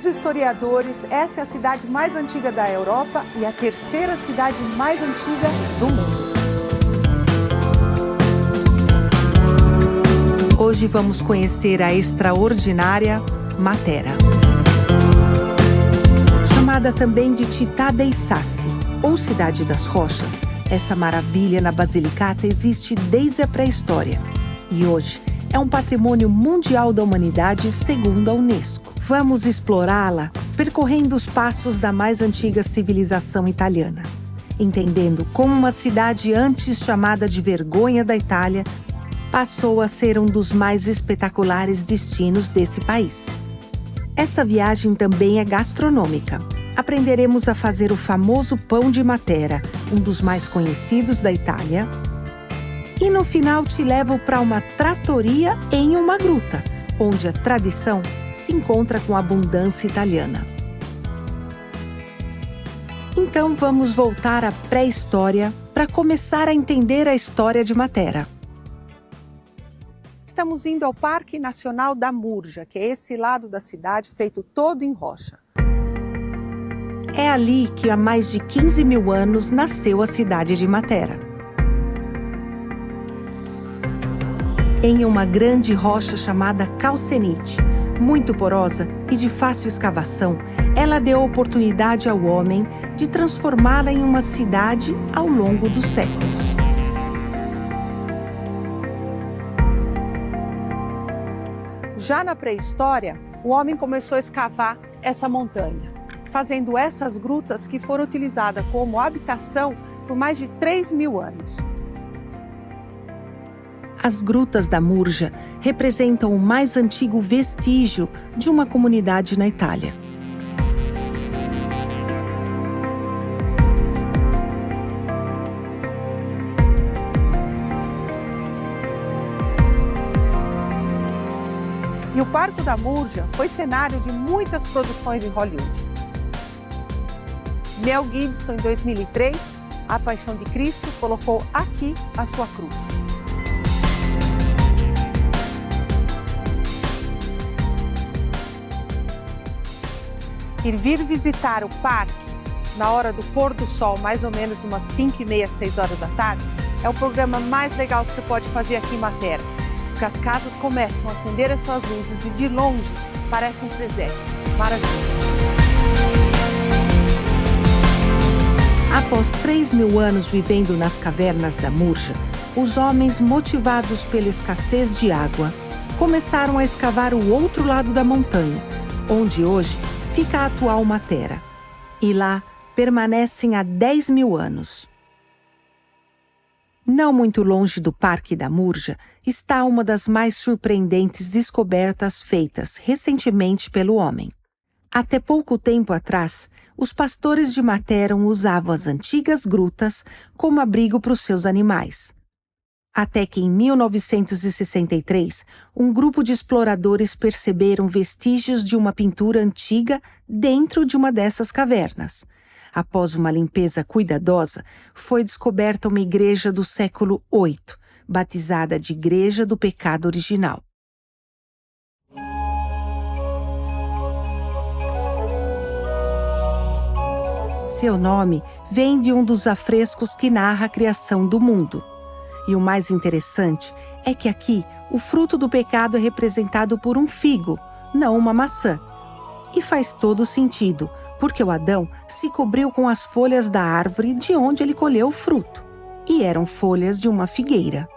os historiadores, essa é a cidade mais antiga da Europa e a terceira cidade mais antiga do mundo. Hoje vamos conhecer a extraordinária Matera. Chamada também de Città dei Sassi, ou Cidade das Rochas, essa maravilha na Basilicata existe desde a pré-história. E hoje é um patrimônio mundial da humanidade segundo a Unesco. Vamos explorá-la percorrendo os passos da mais antiga civilização italiana, entendendo como uma cidade antes chamada de vergonha da Itália passou a ser um dos mais espetaculares destinos desse país. Essa viagem também é gastronômica. Aprenderemos a fazer o famoso pão de Matera, um dos mais conhecidos da Itália. E no final te levo para uma trattoria em uma gruta, onde a tradição se encontra com a abundância italiana. Então vamos voltar à pré-história para começar a entender a história de Matera. Estamos indo ao Parque Nacional da Murgia, que é esse lado da cidade feito todo em rocha. É ali que há mais de 15 mil anos nasceu a cidade de Matera. Em uma grande rocha chamada calcenite, muito porosa e de fácil escavação, ela deu oportunidade ao homem de transformá-la em uma cidade ao longo dos séculos. Já na pré-história, o homem começou a escavar essa montanha, fazendo essas grutas que foram utilizadas como habitação por mais de 3 mil anos. As grutas da Murgia representam o mais antigo vestígio de uma comunidade na Itália. E o Parque da Murgia foi cenário de muitas produções em Hollywood. Mel Gibson, em 2003, A Paixão de Cristo, colocou aqui a sua cruz. Ir vir visitar o parque na hora do pôr do sol, mais ou menos umas 5h30, 6 horas da tarde, é o programa mais legal que você pode fazer aqui em Matera. Porque as casas começam a acender as suas luzes e de longe parece um presépio. Maravilhoso! Após 3 mil anos vivendo nas cavernas da Murgia, os homens, motivados pela escassez de água, começaram a escavar o outro lado da montanha, onde hoje fica a atual Matera. E lá permanecem há 10 mil anos. Não muito longe do Parque da Murgia está uma das mais surpreendentes descobertas feitas recentemente pelo homem. Até pouco tempo atrás, os pastores de Matera usavam as antigas grutas como abrigo para os seus animais. Até que em 1963, um grupo de exploradores perceberam vestígios de uma pintura antiga dentro de uma dessas cavernas. Após uma limpeza cuidadosa, foi descoberta uma igreja do século VIII, batizada de Igreja do Pecado Original. Seu nome vem de um dos afrescos que narra a criação do mundo. E o mais interessante é que aqui o fruto do pecado é representado por um figo, não uma maçã. E faz todo sentido, porque o Adão se cobriu com as folhas da árvore de onde ele colheu o fruto, e eram folhas de uma figueira.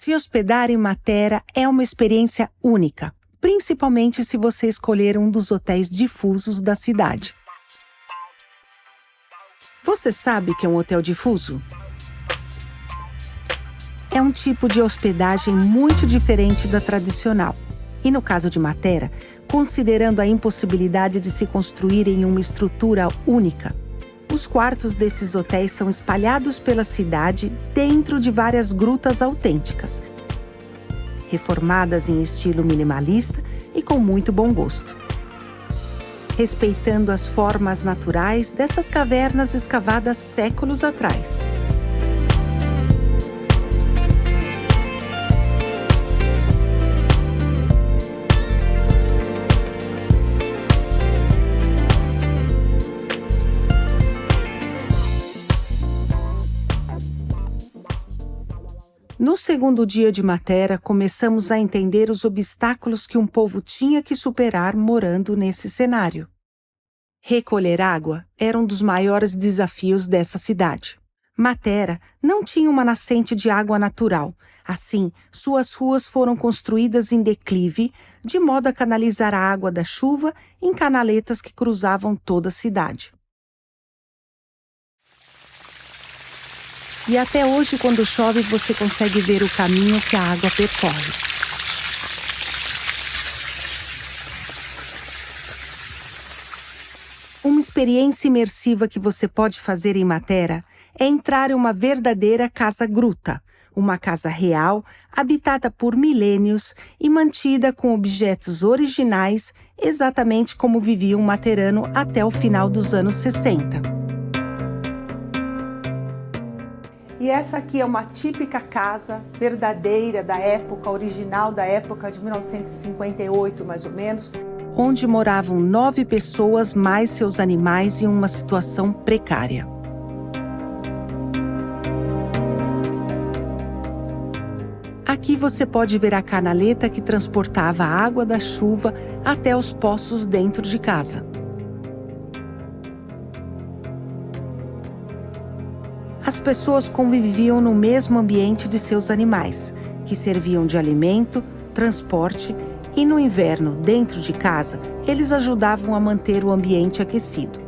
Se hospedar em Matera é uma experiência única, principalmente se você escolher um dos hotéis difusos da cidade. Você sabe o que é um hotel difuso? É um tipo de hospedagem muito diferente da tradicional. E no caso de Matera, considerando a impossibilidade de se construir em uma estrutura única, os quartos desses hotéis são espalhados pela cidade dentro de várias grutas autênticas, reformadas em estilo minimalista e com muito bom gosto. respeitando as formas naturais dessas cavernas escavadas séculos atrás. No segundo dia de Matera, começamos a entender os obstáculos que um povo tinha que superar morando nesse cenário. Recolher água era um dos maiores desafios dessa cidade. Matera não tinha uma nascente de água natural. Assim, suas ruas foram construídas em declive, de modo a canalizar a água da chuva em canaletas que cruzavam toda a cidade. E até hoje, quando chove, você consegue ver o caminho que a água percorre. Uma experiência imersiva que você pode fazer em Matera é entrar em uma verdadeira casa-gruta, uma casa real, habitada por milênios e mantida com objetos originais, exatamente como vivia um materano até o final dos anos 60. E essa aqui é uma típica casa verdadeira da época, original da época de 1958, mais ou menos. Onde moravam 9 pessoas mais seus animais em uma situação precária. Aqui você pode ver a canaleta que transportava a água da chuva até os poços dentro de casa. As pessoas conviviam no mesmo ambiente de seus animais, que serviam de alimento, transporte e, no inverno, dentro de casa, eles ajudavam a manter o ambiente aquecido.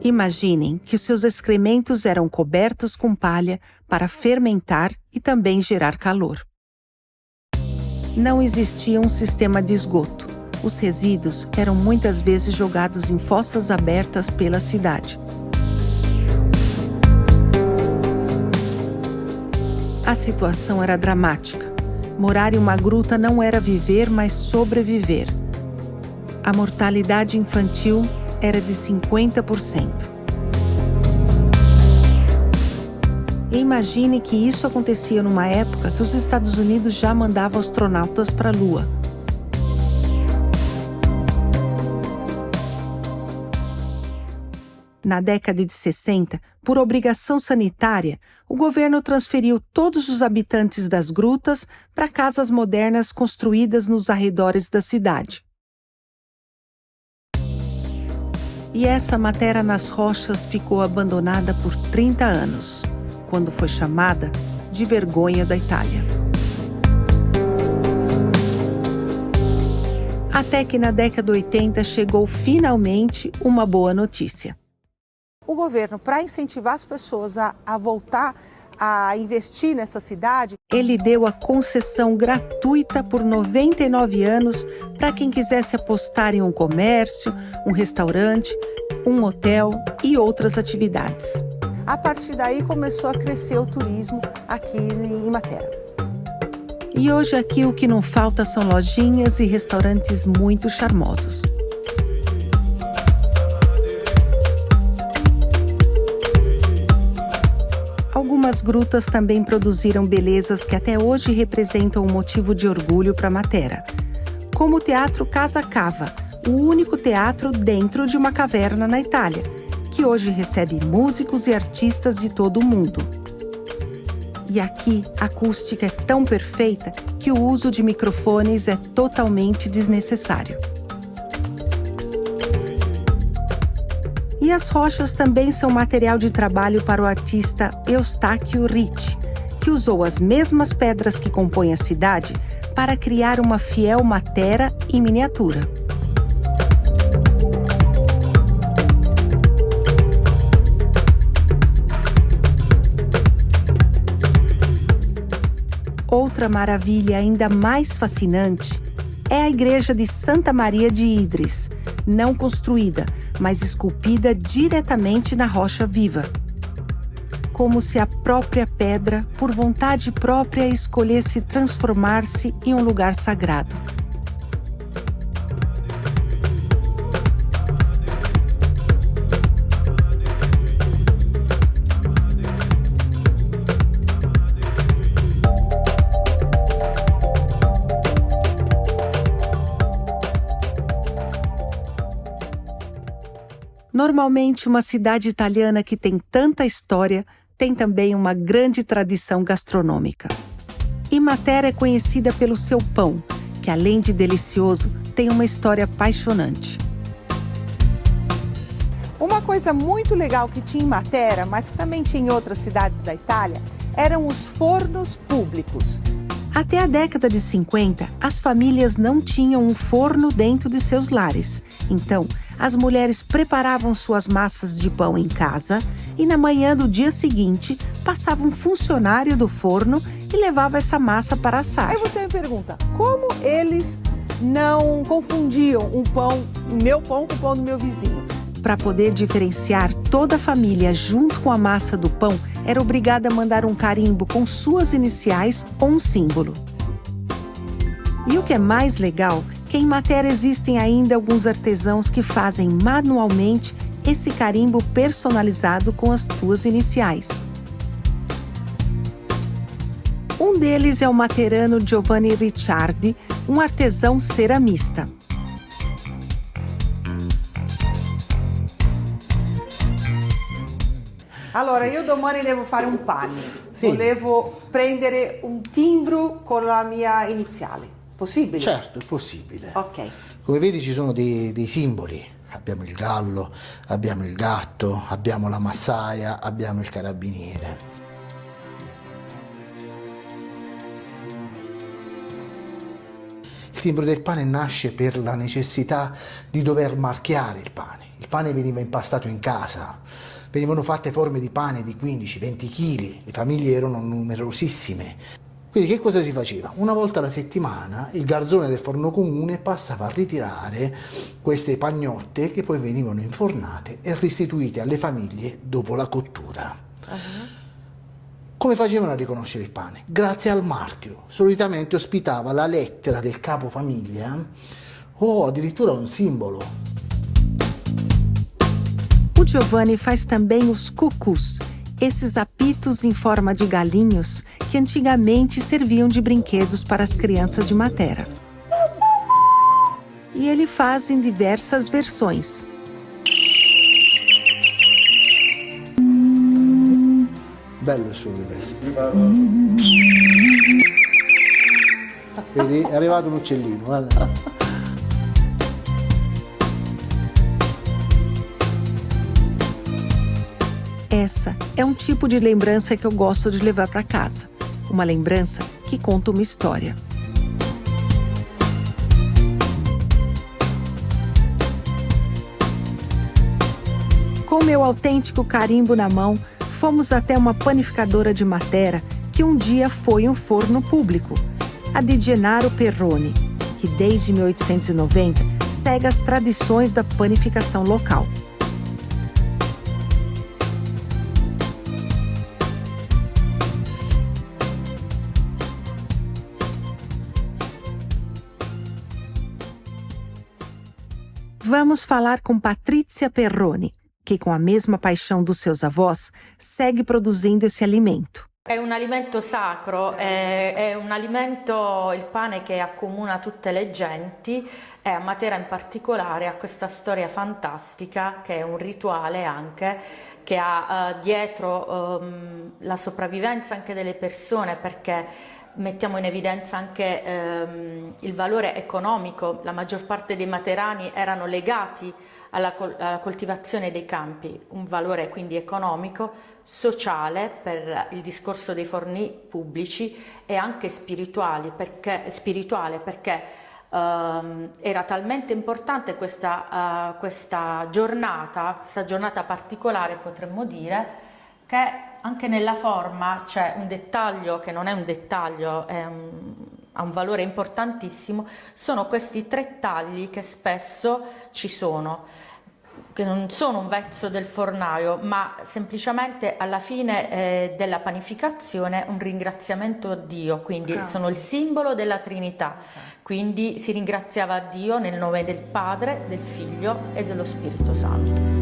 Imaginem que os seus excrementos eram cobertos com palha para fermentar e também gerar calor. Não existia um sistema de esgoto. Os resíduos eram muitas vezes jogados em fossas abertas pela cidade. A situação era dramática. Morar em uma gruta não era viver, mas sobreviver. A mortalidade infantil era de 50%. E imagine que isso acontecia numa época que os Estados Unidos já mandavam astronautas para a Lua. Na década de 60, por obrigação sanitária, o governo transferiu todos os habitantes das grutas para casas modernas construídas nos arredores da cidade. E essa Matera nas Rochas ficou abandonada por 30 anos, quando foi chamada de vergonha da Itália. Até que na década de 80 chegou finalmente uma boa notícia. O governo, para incentivar as pessoas a voltar a investir nessa cidade, ele deu a concessão gratuita por 99 anos para quem quisesse apostar em um comércio, um restaurante, um hotel e outras atividades. A partir daí começou a crescer o turismo aqui em Matera. E hoje aqui o que não falta são lojinhas e restaurantes muito charmosos. Algumas grutas também produziram belezas que até hoje representam um motivo de orgulho para Matera, como o Teatro Casa Cava, o único teatro dentro de uma caverna na Itália, que hoje recebe músicos e artistas de todo o mundo. E aqui a acústica é tão perfeita que o uso de microfones é totalmente desnecessário. E as rochas também são material de trabalho para o artista Eustáquio Ricci, que usou as mesmas pedras que compõem a cidade para criar uma fiel Matera em miniatura. Outra maravilha ainda mais fascinante é a igreja de Santa Maria de Idris, não construída, mas esculpida diretamente na rocha viva. Como se a própria pedra, por vontade própria, escolhesse transformar-se em um lugar sagrado. Normalmente, uma cidade italiana que tem tanta história tem também uma grande tradição gastronômica. E Matera é conhecida pelo seu pão, que além de delicioso, tem uma história apaixonante. Uma coisa muito legal que tinha em Matera, mas que também tinha em outras cidades da Itália, eram os fornos públicos. Até a década de 50, as famílias não tinham um forno dentro de seus lares. Então, as mulheres preparavam suas massas de pão em casa e na manhã do dia seguinte, passava um funcionário do forno e levava essa massa para assar. Aí você me pergunta, como eles não confundiam o meu pão com o pão do meu vizinho? Para poder diferenciar toda a família junto com a massa do pão, era obrigada a mandar um carimbo com suas iniciais ou um símbolo. E o que é mais legal, que em Matera existem ainda alguns artesãos que fazem manualmente esse carimbo personalizado com as suas iniciais. Um deles é o materano Giovanni Ricciardi, um artesão ceramista. Allora, io domani devo fare un pane. Sì. Volevo prendere un timbro con la mia iniziale. Possibile? Certo, è possibile. Ok. Come vedi ci sono dei simboli. Abbiamo il gallo, abbiamo il gatto, abbiamo la massaia, abbiamo il carabiniere. Il timbro del pane nasce per la necessità di dover marchiare il pane. Il pane veniva impastato in casa, venivano fatte forme di pane di 15-20 kg, le famiglie erano numerosissime. Quindi che cosa si faceva? Una volta alla settimana il garzone del forno comune passava a ritirare queste pagnotte che poi venivano infornate e restituite alle famiglie dopo la cottura. Come facevano a riconoscere il pane? Grazie al marchio. Solitamente ospitava la lettera del capofamiglia o addirittura un simbolo. O Giovanni faz também os cucus, esses apitos em forma de galinhos que antigamente serviam de brinquedos para as crianças de Matera. E ele faz em diversas versões. Bello il suono di questo. Vedi, è arrivato un uccellino, guarda. Essa é um tipo de lembrança que eu gosto de levar para casa. Uma lembrança que conta uma história. Com meu autêntico carimbo na mão, fomos até uma panificadora de Matera que um dia foi um forno público, a de Gennaro Perroni, que desde 1890 segue as tradições da panificação local. Vamos falar com Patrizia Perroni, que com a mesma paixão dos seus avós, segue produzindo esse alimento. È un alimento sacro, è un alimento, il pane, che accomuna tutte le genti e a Matera in particolare ha questa storia fantastica che è un rituale anche, che ha dietro la sopravvivenza anche delle persone, perché mettiamo in evidenza anche il valore economico. La maggior parte dei materani erano legati alla coltivazione dei campi, un valore quindi economico, sociale per il discorso dei forni pubblici e anche spirituale, perché era talmente importante questa giornata particolare, potremmo dire, che anche nella forma c'è un dettaglio che non è un dettaglio, ha un valore importantissimo. Sono questi 3 tagli che spesso ci sono, che non sono un vezzo del fornaio, ma semplicemente alla fine della panificazione un ringraziamento a Dio, quindi sono il simbolo della Trinità, quindi si ringraziava Dio nel nome del Padre, del Figlio e dello Spirito Santo.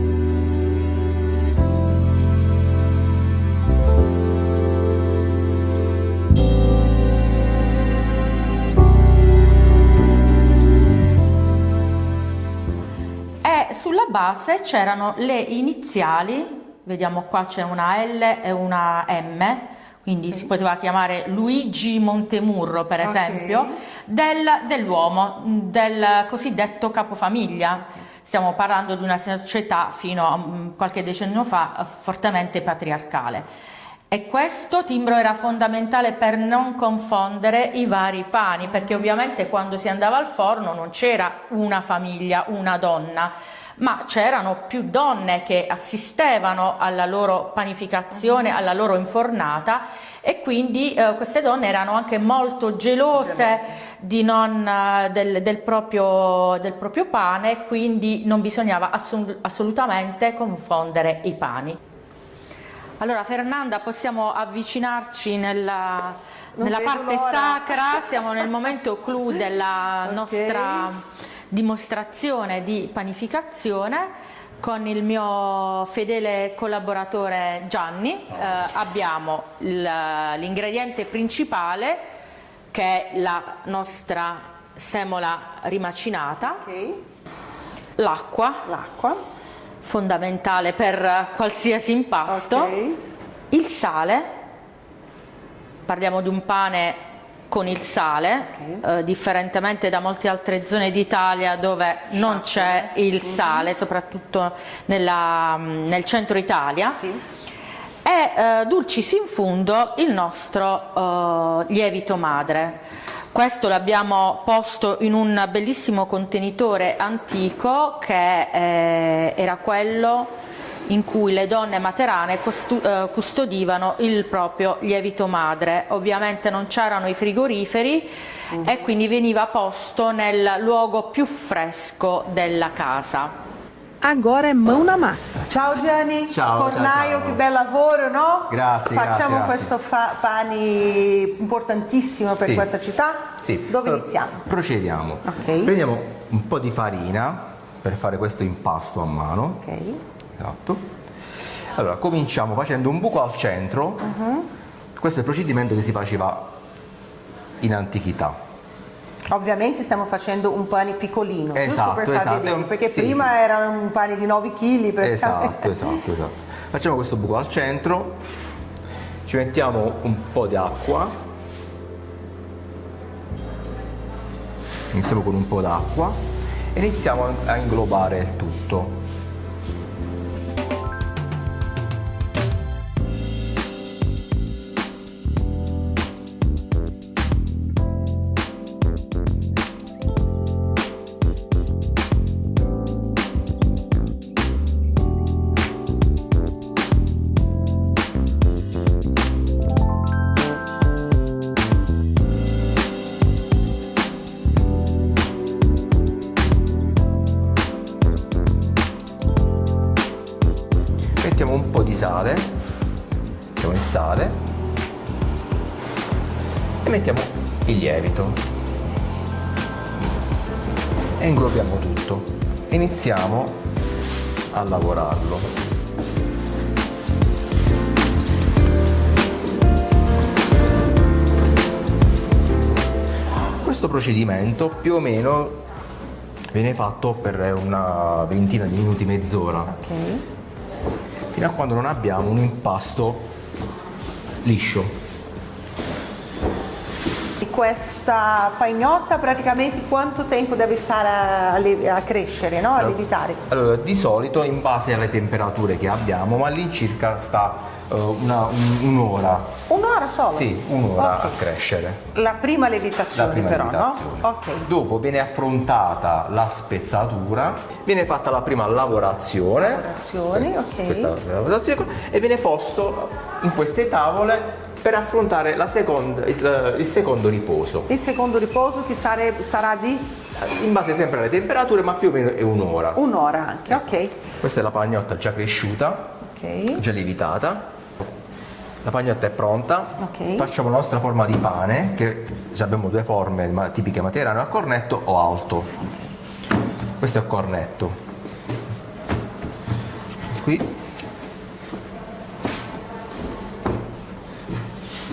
Sulla base c'erano le iniziali, vediamo qua c'è una L e una M, quindi si poteva chiamare Luigi Montemurro per esempio, dell'uomo, del cosiddetto capofamiglia. Stiamo parlando di una società fino a qualche decennio fa fortemente patriarcale. E questo timbro era fondamentale per non confondere i vari pani, perché ovviamente quando si andava al forno non c'era una famiglia, una donna, ma c'erano più donne che assistevano alla loro panificazione, alla loro infornata, e quindi queste donne erano anche molto gelose del proprio pane, quindi non bisognava assolutamente confondere i pani. Allora Fernanda, possiamo avvicinarci nella parte sacra, siamo nel momento clou della nostra dimostrazione di panificazione. Con il mio fedele collaboratore Gianni abbiamo l'ingrediente principale, che è la nostra semola rimacinata, l'acqua, fondamentale per qualsiasi impasto, il sale, parliamo di un pane con il sale, differentemente da molte altre zone d'Italia dove non c'è il sale, soprattutto nel centro Italia, e dulcis in fundo il nostro lievito madre. Questo l'abbiamo posto in un bellissimo contenitore antico che era quello in cui le donne materane custodivano il proprio lievito madre. Ovviamente non c'erano i frigoriferi e quindi veniva posto nel luogo più fresco della casa. Agora é mão na massa. Ciao Gianni, Ciao, fornaio, ciao. che bel lavoro, no? Grazie, Facciamo grazie. questo pane importantissimo per Sì. questa città. Sì. Dove Allora, iniziamo? Procediamo. Ok. Prendiamo un po' di farina per fare questo impasto a mano. Ok. Esatto. Allora, cominciamo facendo un buco al centro. Questo è il procedimento che si faceva in antichità. Ovviamente stiamo facendo un pane piccolino, giusto per far vedere, perché Sì, prima sì. era un pane di 9 kg praticamente. Esatto. Facciamo questo buco al centro, ci mettiamo un po' di acqua, iniziamo con un po' d'acqua e iniziamo a inglobare il tutto. Mettiamo un po' di sale, mettiamo il sale e mettiamo il lievito e inglobiamo tutto e iniziamo a lavorarlo. Questo procedimento più o meno viene fatto per una ventina di minuti, mezz'ora. Ok. Fino a quando non abbiamo un impasto liscio. E questa pagnotta praticamente quanto tempo deve stare a crescere, no? A lievitare? Allora, di solito in base alle temperature che abbiamo, ma all'incirca sta un'ora. Un'ora solo? Sì, un'ora Ok. a crescere. La prima lievitazione però, lievitazione. no? Ok. Dopo viene affrontata la spezzatura, viene fatta la prima lavorazione. Ok. Questa lavorazione qua, e viene posto in queste tavole per affrontare il secondo riposo. Il secondo riposo che sarà di In base sempre alle temperature, ma più o meno è un'ora. un'ora anche, ok. Questa è la pagnotta già cresciuta, Ok. già lievitata. La pagnotta è pronta. Ok. Facciamo la nostra forma di pane, che abbiamo due forme tipiche materane, a cornetto o alto. Questo è il cornetto. Qui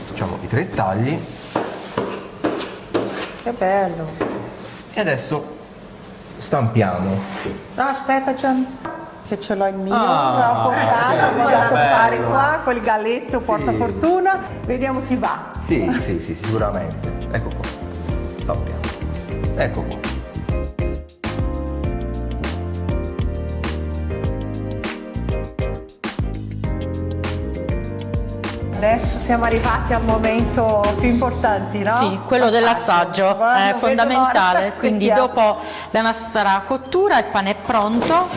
facciamo i 3 tagli Che bello. e adesso stampiamo. No, aspetta, Gian, che ce l'ho il mio, Ah, l'ho portato, bello, l'ho mandato a bello. fare qua, col galletto, portafortuna, vediamo se va. Sì, sicuramente. Ecco qua. Stampiamo. Ecco qua. Adesso siamo arrivati al momento più importante, no? Sì, quello dell'assaggio Guarda, è non vedo fondamentale, l'ora. quindi Vediamo. dopo la nostra cottura il pane è pronto.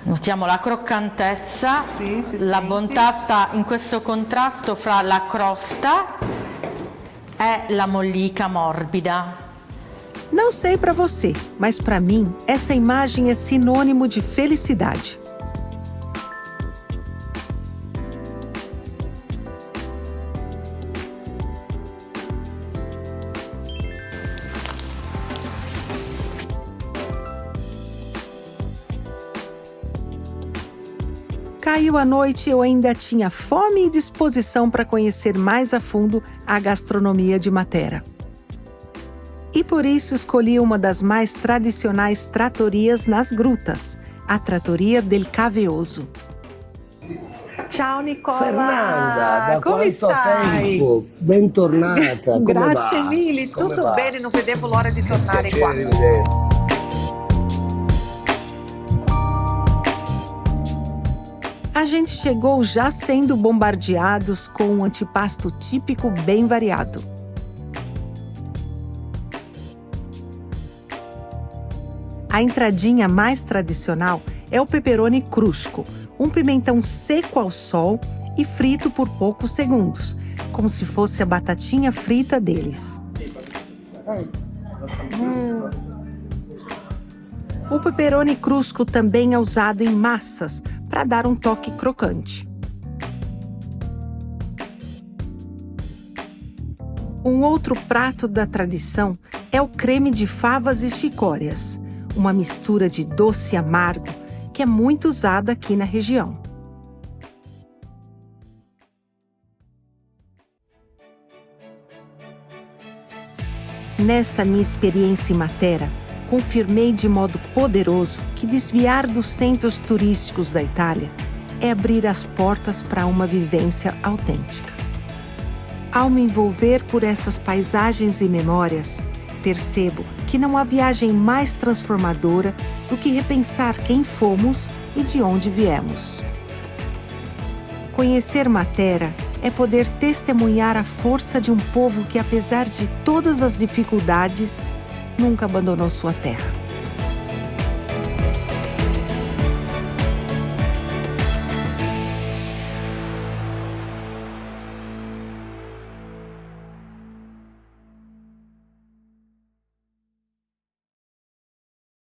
Notiamo la croccantezza, Sì, si la sente. bontà sta in questo contrasto fra la crosta e la mollica morbida. Não sei para você, mas para mim, essa imagem é sinônimo de felicidade. Caiu a noite e eu ainda tinha fome e disposição para conhecer mais a fundo a gastronomia de Matera. E por isso escolhi uma das mais tradicionais trattorias nas grutas, a Trattoria del Caveoso. Ciao Nicola. Fernanda, da come quanto stai? tempo? Bentornata. Come Grazie va? mille, Come tutto va? bene, non vedevo l'ora di tornare Piacere qua. rivederti. A gente chegou já sendo bombardeados com um antipasto típico bem variado. A entradinha mais tradicional é o pepperoni crusco, um pimentão seco ao sol e frito por poucos segundos, como se fosse a batatinha frita deles. O pepperoni crusco também é usado em massas para dar um toque crocante. Um outro prato da tradição é o creme de favas e chicórias, uma mistura de doce e amargo que é muito usada aqui na região. Nesta minha experiência em Matera, confirmei de modo poderoso que desviar dos centros turísticos da Itália é abrir as portas para uma vivência autêntica. Ao me envolver por essas paisagens e memórias, percebo que não há viagem mais transformadora do que repensar quem fomos e de onde viemos. Conhecer Matera é poder testemunhar a força de um povo que, apesar de todas as dificuldades, nunca abandonou sua terra.